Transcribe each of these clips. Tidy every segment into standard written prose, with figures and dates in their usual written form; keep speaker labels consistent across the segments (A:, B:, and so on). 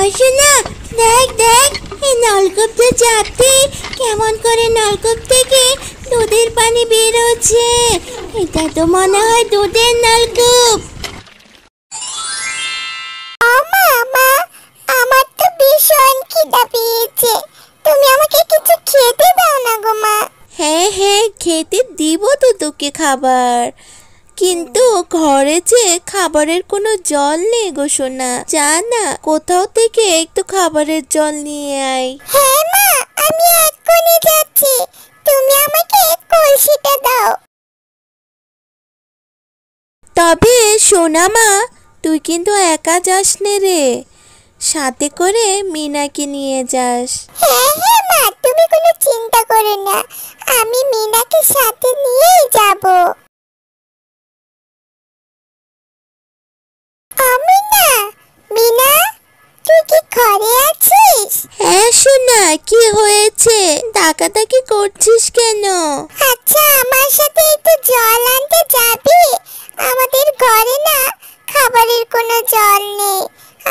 A: আসে না, দেখ দেখ এই নলকূপটা চাপতে কেমন করে নলকূপ থেকে দুধের পানি বের হচ্ছে। এটা তো মনে হয় দুধের নলকূপ।
B: মা, আমার তো ভীষণ খিদা পেয়েছে, তুমি আমাকে কিছু খেতে দাও না গো মা।
A: হ্যাঁ হ্যাঁ, খেতে দিব তো তোকে খাবার, কিন্তু ঘরে যে খাবারের কোনো জল নেই গো সোনা। যা না কোথাও থেকে একটু খাবারের জল নিয়ে আয়।
B: হ্যাঁ মা, আমি এক্ষুনি যাচ্ছি, তুমি আমাকে কলসিটা দাও।
A: তবে সোনা মা, তুই কিন্তু একা যাস নে রে, সাথে করে মিনাকে নিয়ে যাস।
B: হ্যাঁ হ্যাঁ মা, তুমি কোনো চিন্তা করো না, আমি মিনাকে সাথে নিয়েই যাব। মিনা, তুই কি ঘরে আছিস?
A: হ্যাঁ সোনা, কি হয়েছে? ডাকাডাকি করছিস কেন?
B: আচ্ছা, আমার সাথে একটু জল আনতে যাবি? আমাদের ঘরে না খাবারের কোনো জল নেই,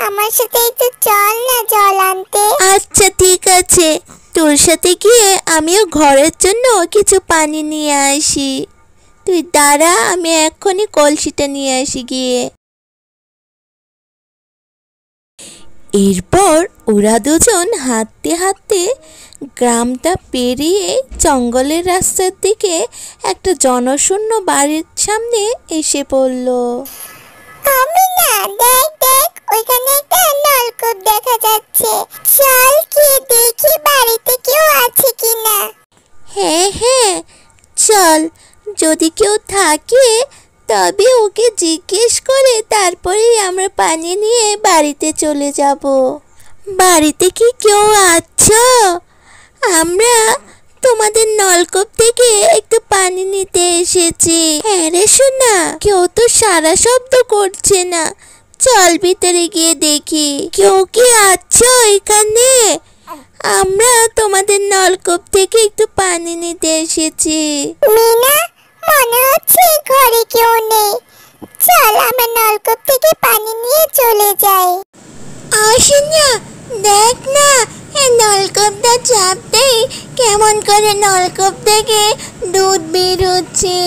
B: আমার সাথে একটু চল না জল আনতে।
A: আচ্ছা ঠিক আছে, তোর সাথে গিয়ে আমিও ঘরের জন্য কিছু পানি নিয়ে আসি। তুই দাঁড়া, আমি এক্ষুনি কলসিটা নিয়ে আসি গিয়ে। এরপর ওরা দুজন হাঁটতে হাঁটতে গ্রামটা পেরিয়ে জঙ্গলের রাস্তার দিকে একটা জনশূন্য বাড়ির সামনে এসে পড়ল।
B: না, দেখ দেখ, ওইখানে একটা নলকূপ দেখা যাচ্ছে, চল কি দেখি বাড়িতে কেউ আছে কিনা।
A: হ্যাঁ হ্যাঁ চল, যদি কেউ থাকে তবে ওকে জিজ্ঞেস করে তারপরেই আমরা পানি নিয়ে বাড়িতে চলে যাব। বাড়িতে কি কেউ আছো? আমরা তোমাদের নলকূপ থেকে একটু পানি নিতে এসেছি। হ্যাঁ রে সোনা, কেউ তো সারা শব্দ করছে না, চল ভিতরে গিয়ে দেখি কেউ কি আছো এখানে। আমরা তোমাদের নলকূপ থেকে একটু পানি নিতে এসেছি।
B: মিনা, মনে হচ্ছে ঘরে কেউ নেই, চল আমরা নলকূপ থেকে পানি নিয়ে চলে যাই।
A: আসেন না, দেখ না এই নলকূপটা চাপতেই কেমন করে নলকূপ থেকে দুধ বের হচ্ছে।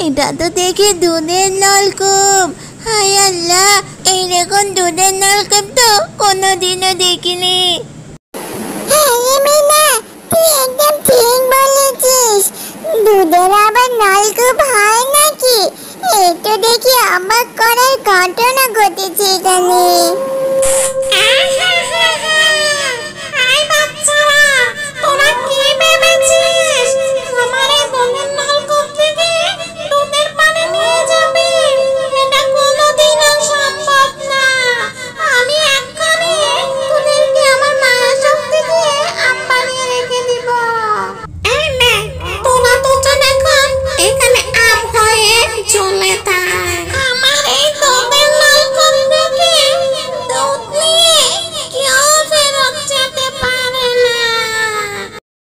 A: এটা তো দেখে দুধের নলকূপ। হায় আল্লাহ, এইরকম দুধের নলকূপ তো কোনোদিনও দেখিনি।
B: হ্যাঁ মিনা, তুই একদম ঠিক বলেছিস, দুধের আবার নলকূপ হয় নাকি? একটু দেখি অবাক করার ঘটনা ঘটেছে এখানে।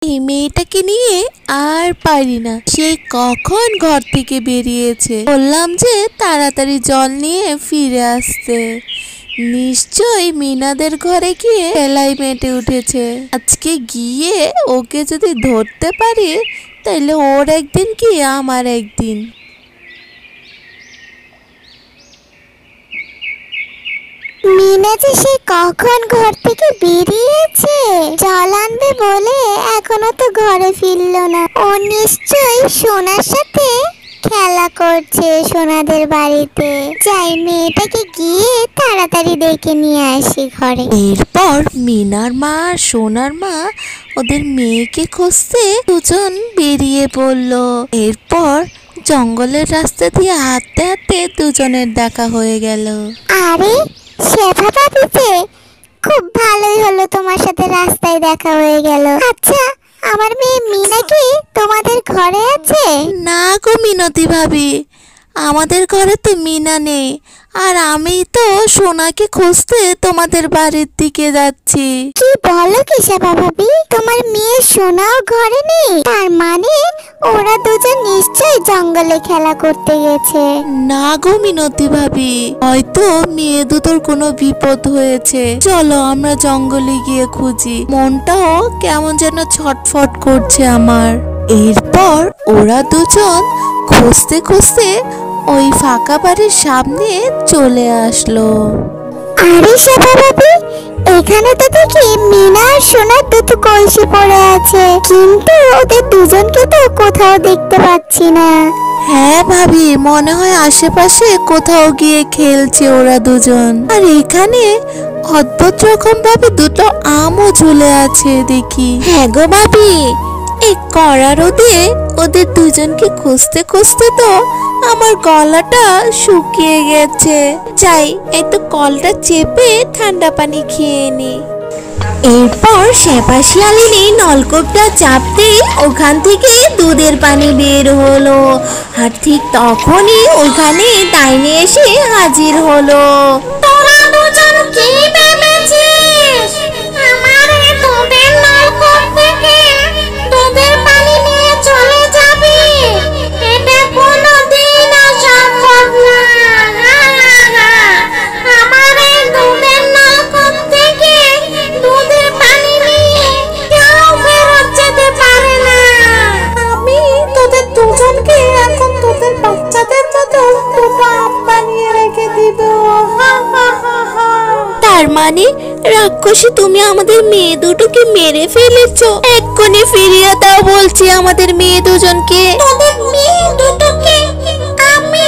A: এই মেয়েটাকে নিয়ে আর পারি না, সে কখন ঘর থেকে বেরিয়েছে। বললাম যে তাড়াতাড়ি জল নিয়ে ফিরে আসতে, নিশ্চয়ই মিনাদের ঘরে গিয়ে খেলাই মেটে উঠেছে। আজকে গিয়ে ওকে যদি ধরতে পারি তাহলে ওর একদিন কি আমার একদিন।
B: মিনা যে সে কখন ঘর থেকে বেরিয়েছে, জল আনবে বলে এখনো তো ঘরে ফিরলো না। ও নিশ্চয়ই সোনার সাথে খেলা করছে সোনাদের বাড়িতে। যাই, মেয়েটাকে গিয়ে তাড়াতাড়ি ডেকে নিয়ে আসি ঘরে।
A: এরপর মিনার মা আর সোনার মা ওদের মেয়েকে খুঁজতে দুজন বেরিয়ে পড়ল। এরপর জঙ্গলের রাস্তা দিয়ে হাঁটতে হাঁটতে দুজনের দেখা হয়ে গেল।
B: আরে শেফা ভাবি যে, খুব ভালোই হলো তোমার সাথে রাস্তায় দেখা হয়ে গেল। আচ্ছা, আমার মেয়ে মিনা কি তোমাদের ঘরে আছে?
A: না গো মিনতি ভাবি, আমাদের ঘরে তো মিনা নেই, আর আমি তো সোনাকে খুঁজতে তোমাদের বাড়ির দিকে যাচ্ছি।
B: কি বলো কেশাবা ভাবি, তোমার মেয়ে সোনাও ঘরে নেই? তার মানে ওরা দুজন নিশ্চয়ই জঙ্গলে খেলা করতে গেছে।
A: না গো মিনতি ভাবি, হয়তো মেয়ে দুটোর কোনো বিপদ হয়েছে। চলো আমরা জঙ্গলে গিয়ে খুঁজি, মনটাও কেমন যেন ছটফট করছে আমার। এরপর ওরা দুজন খুঁজতে খুঁজতে ওই ফাঁকা বাড়ির সামনে চলে আসলো।
B: আরে শাবা ভাবি, এখানে তো দেখি মিনা আর সোনার দুটো কলসি পড়ে আছে, কিন্তু ওদের দুজনকে তো কোথাও দেখতে পাচ্ছি না।
A: হ্যাঁ ভাবি, মনে হয় আশেপাশে কোথাও গিয়ে খেলছে ওরা দুজন। আর এখানে অদ্ভুত রকম ভাবে দুটো আমও ঝুলে আছে দেখি। হ্যাঁ গো ভাবি, এই কড়া রোদে ওদের দুজনকে খুঁজতে খুঁজতে তো আমার গলাটা শুকিয়ে গেছে। যাই একটু কলটা চেপে ঠান্ডা পানি খেয়ে নি। এরপর শ্যাপা শিয়ালিনী নলকূপটা চাপতে ওখান থেকে দুধের পানি বের হলো। আর ঠিক তখনই ওখানে ডাইনি এসে হাজির হলো।
B: তোরা দুজন কি ভেবেছিস আমার এই দুধের নলকূপ থেকে দুধের পানি নিয়ে চলে যাবি? এটা কোনোদিন সম্ভব না। আমার এই দুধের নলকূপ থেকে দুধের পানি নিয়ে কেউ ফেরত যেতে পারে না।
A: আমি তোদের দুজনকে এখন তোদের বাচ্চাদের মতো দুটো আম বানিয়ে রেখে দিব। তার মানে রাক্ষসী, তুমি আমাদের মেয়ে দুটোকে মেরে ফেলেছো? এক্ষুনি ফিরিয়ে দাও বলছি আমাদের মেয়ে দুজনকে।
B: তোদের মেয়ে দুটোকে আমি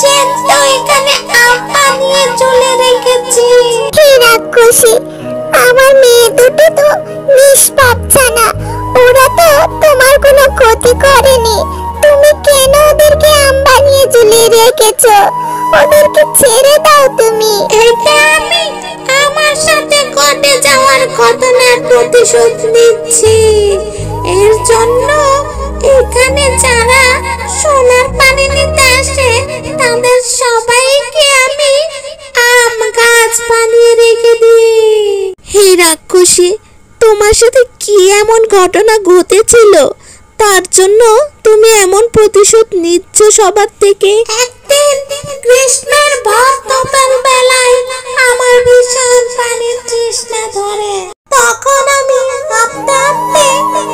B: জ্যান্ত এখানে আম বানিয়ে চলে রেখেছি। হে রাক্ষসী, আমার মেয়ে দুটো তো নিষ্পাপ জানা, ওরা তো তোমার কোনো ক্ষতি করেনি। তুমি কেন ওদেরকে আম বানিয়ে ঝুলিয়ে রেখেছো? ওদেরকে ছেড়ে দাও তুমি। এটা আমি আমার সাথে ঘটে যাওয়ার ঘটনার প্রতিশোধ নিচ্ছি। এর জন্য এখানে যারা সোনার পানি নিতে আসে তাদের সবাইকে আমি আম গাছ বানিয়ে রেখে দিই।
A: হে রাক্ষসী, তোমার সাথে কি এমন ঘটনা ঘটেছিল তার জন্য তুমি এমন প্রতিশোধ নিচ্ছ সবার থেকে?
B: একদিন গ্রীষ্মের ভর দুপুর বেলায় আমার ভীষণ পানির তৃষ্ণা ধরে। তখন আমি হাঁটতে হাঁটতে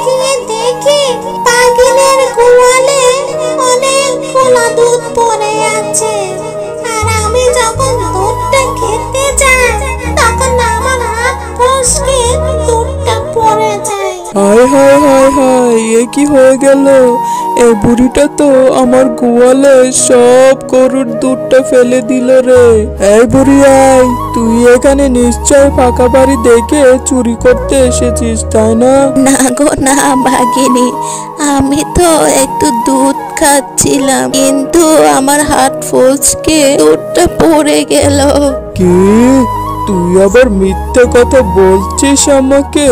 B: গিয়ে দেখি বাঘিনের গোয়ালে অনেকগুলো দুধ পড়ে আছে। আর আমি যখন দুধটা খেতে যাই তখন আমার হাত ফসকে দুধটা পড়ে যায়।
C: হায় হায় হায় হায়, এ কি হয়ে গেল? এই বুড়িটা তো আমার গোয়ালে সব গরুর দুধটা ফেলে দিল রে। এই বুড়ি আয়, তুই এখানে নিশ্চয় ফাঁকা বাড়ি দেখে চুরি করতে এসেছিস, তাই না?
A: না গো না ভাগিনী, আমি তো একটু দুধ খাচ্ছিলাম, কিন্তু আমার হাত ফসকে দুধটা পড়ে গেল।
C: কি, তুই আবার মিথ্যে কথা বলছিস আমাকে?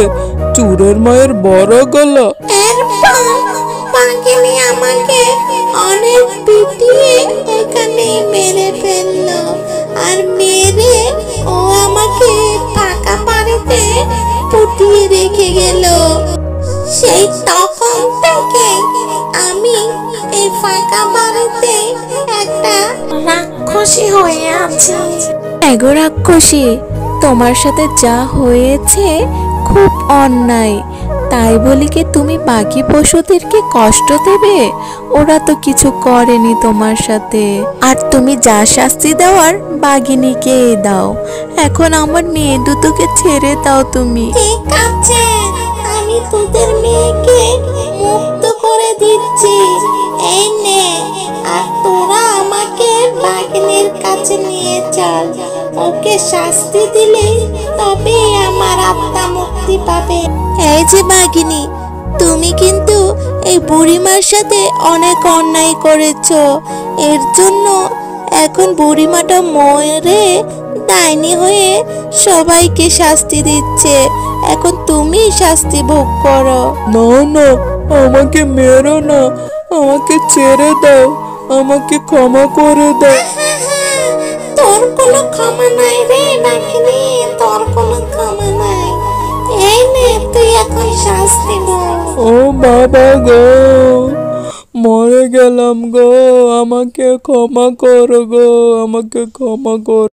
C: চুরের মায়ের বড় গলা।
B: এরপর বাঘিনী আমাকে অনেক পিটিয়ে এখানে মেরে ফেললো। আর মেরে ও আমাকে ফাঁকা বাড়িতে পুঁটিয়ে রেখে গেল। সেই তখন থেকে আমি এই ফাঁকা বাড়িতে একটা রাক্ষসী হয়ে আছি।
A: এগো রাক্ষসী, তোমার সাথে যা হয়েছে খুব অন্যায়। তাই বলি কি তুমি বাকি পশুদেরকে কষ্ট দেবে? ওরা তো কিছু করেনি তোমার সাথে। আর তুমি যা শাস্তি দেওয়ার বাঘিনীকে দাও। এখন আমার মেয়ে দুটোকে ছেড়ে দাও তুমি।
B: ঠিক আছে, আমি তোদের মেয়েকে মুক্ত করে দিচ্ছি। এই নে, আর তোরা আমাকে বাঘিনীর কাছে নিয়ে চল। ওকে শাস্তি দিলে তবে আমার আত্মা মুক্তি পাবে।
A: এই যে বাঘিনী, তুমি কিন্তু এই বুড়িমার সাথে অনেক অন্যায় করেছো। এর জন্য এখন বুড়িমাটা মরে ডাইনি হয়ে সবাইকে শাস্তি দিচ্ছে। এখন তুমি শাস্তি ভোগ করো।
C: না না, আমাকে মেরো না, আমাকে ছেড়ে দাও। আমাকে ক্ষমা করে দাও।
A: তোর কোনো ক্ষমা নাই রে ডাকিনি, তোর কোনো ক্ষমা নাই। এই নে তুই এখন শাস্তি ভোগ।
C: ও বাবা গো, মরে গেলাম গো, আমাকে ক্ষমা করো গো, আমাকে ক্ষমা করো।